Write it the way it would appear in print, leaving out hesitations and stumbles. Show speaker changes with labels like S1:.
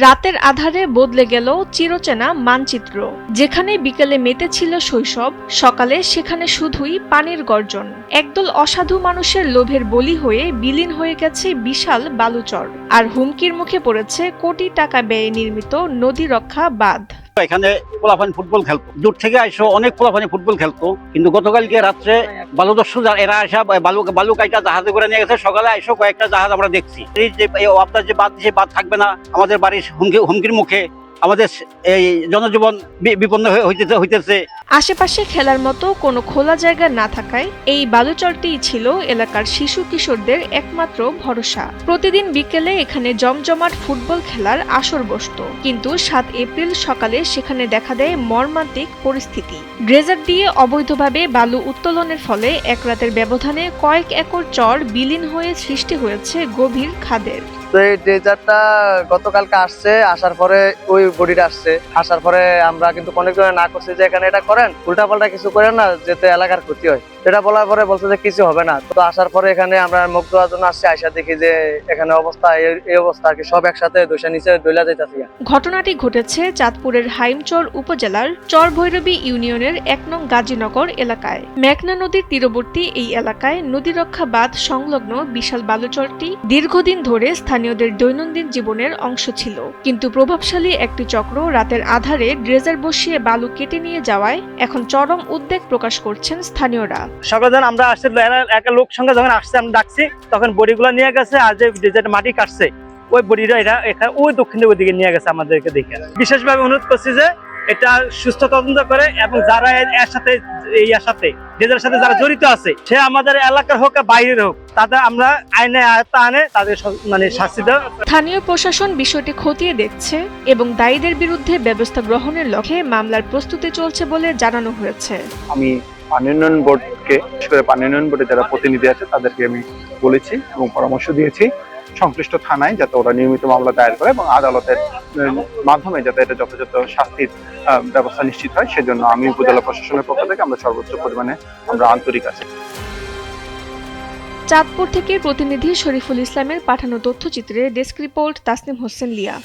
S1: রাতের আঁধারে বদলে গেল চিরচেনা মানচিত্র। যেখানে বিকেলে মেতেছিল শৈশব, সকালে সেখানে শুধুই পানির গর্জন। একদল অসাধু মানুষের লোভের বলি হয়ে বিলীন হয়ে গেছে বিশাল বালুচর, আর হুমকির মুখে পড়েছে কোটি টাকা ব্যয়ে নির্মিত নদী রক্ষা বাঁধ।
S2: এখানে পোলাপানি ফুটবল খেলতো, দূর থেকে আইসো অনেক পোলাপানি ফুটবল খেলতো, কিন্তু গতকালকে রাত্রে বালুদস্যু এরা আসা বালু কাইটা জাহাজে করে নিয়ে গেছে। সকালে আইসো কয়েকটা জাহাজ আমরা দেখছি। এই যে আপনার যে বাঁধ থাকবে না, আমাদের বাড়ির হুমকির মুখে আমাদের এই জনজীবন বিপন্ন হইতেছে।
S1: আশেপাশে খেলার মতো কোনো খোলা জায়গা না থাকায় এই বালুচরটিই ছিল এলাকার শিশু কিশোরদের একমাত্র ভরসা। প্রতিদিন বিকেলে এখানে জমজমাট ফুটবল খেলার আসর বসত, কিন্তু 7 এপ্রিল সকালে সেখানে দেখা দেয় মর্মান্তিক পরিস্থিতি। ড্রেজার দিয়ে অবৈধভাবে বালু উত্তোলনের ফলে এক রাতের ব্যবধানে কয়েক একর চর বিলীন হয়ে সৃষ্টি হয়েছে গভীর খাদের।
S3: তো এই ড্রেজারটা গতকালকে আসছে, আসার পরে ওই বডিটা আসছে, আসার পরে আমরা কিন্তু অনেক না করছি যে এখানে এটা করেন, উল্টা পাল্টা কিছু করেন না, যেতে এলাকার ক্ষতি হয়। এটা বলার পরে বলছে যে কিছু হবে না। তো আসার পরে এখানে আমরা মুখ ধোয়ার জন্য আসছি, আইসা দেখি যে এখানে অবস্থা এই অবস্থা আর কি, সব একসাথে দোষা নিচে ডইলা যাইতাছে।
S1: ঘটনাটি ঘটেছে চাঁদপুরের হাইমচর উপজেলার চরভৈরবী ইউনিয়নের 1 নং গাজীনগর এলাকায়। মেঘনা নদীর তীরবর্তী এই এলাকায় নদী রক্ষা বাঁধ সংলগ্ন বিশাল বালুচরটি দীর্ঘদিন ধরে স্থানীয়দের দৈনন্দিন জীবনের অংশ ছিল, কিন্তু প্রভাবশালী একটি চক্র রাতের আধারে ড্রেজার বসিয়ে বালু কেটে নিয়ে যাওয়ায় এখন চরম উদ্বেগ প্রকাশ করছেন স্থানীয়রা।
S4: সকালে যখন আমরা আসছে, একটা লোক সঙ্গে যখন আসছে আমরা ডাকছি, তখন বডিগুলো নিয়ে গেছে। আর যে মাটি কাটছে ওই বডিটা এরা এখানে ওই দক্ষিণের ওইদিকে নিয়ে গেছে। আমাদেরকে দেখে বিশেষভাবে অনুরোধ করছি যে এটা সুস্থ তদন্ত করে, এবং যারা এর সাথে ড্রেজারের সাথে যারা জড়িত আছে, সে আমাদের এলাকার হোক আর বাইরের হোক, তাদের আমরা আইনে আয়ত্তে আনে তাদের শাস্তি দেওয়া।
S1: স্থানীয় প্রশাসন বিষয়টি খতিয়ে দেখছে এবং দায়ীদের বিরুদ্ধে ব্যবস্থা গ্রহণের লক্ষ্যে মামলার প্রস্তুতি চলছে বলে জানানো হয়েছে।
S5: আমি পানি উন্নয়ন বোর্ডকে, বিশেষ করে পানি উন্নয়ন বোর্ডে যারা প্রতিনিধি আছে তাদেরকে আমি বলেছি এবং পরামর্শ দিয়েছি সংশ্লিষ্ট থানায় যাতে ওরা নিয়মিত মামলা দায়ের করে এবং আদালতের মাধ্যমে যাতে এটা যথাযথ শাস্তির ব্যবস্থা নিশ্চিত হয়। সেজন্য আমি উপজেলা প্রশাসনের পক্ষ থেকে আমরা সর্বোচ্চ পরিমাণে আমরা আন্তরিক আছি।
S1: চাঁদপুর থেকে প্রতিনিধি শরীফুল ইসলামের পাঠানো তথ্যচিত্রে ডেস্ক রিপোর্ট তাসনিম হোসেন লিয়া।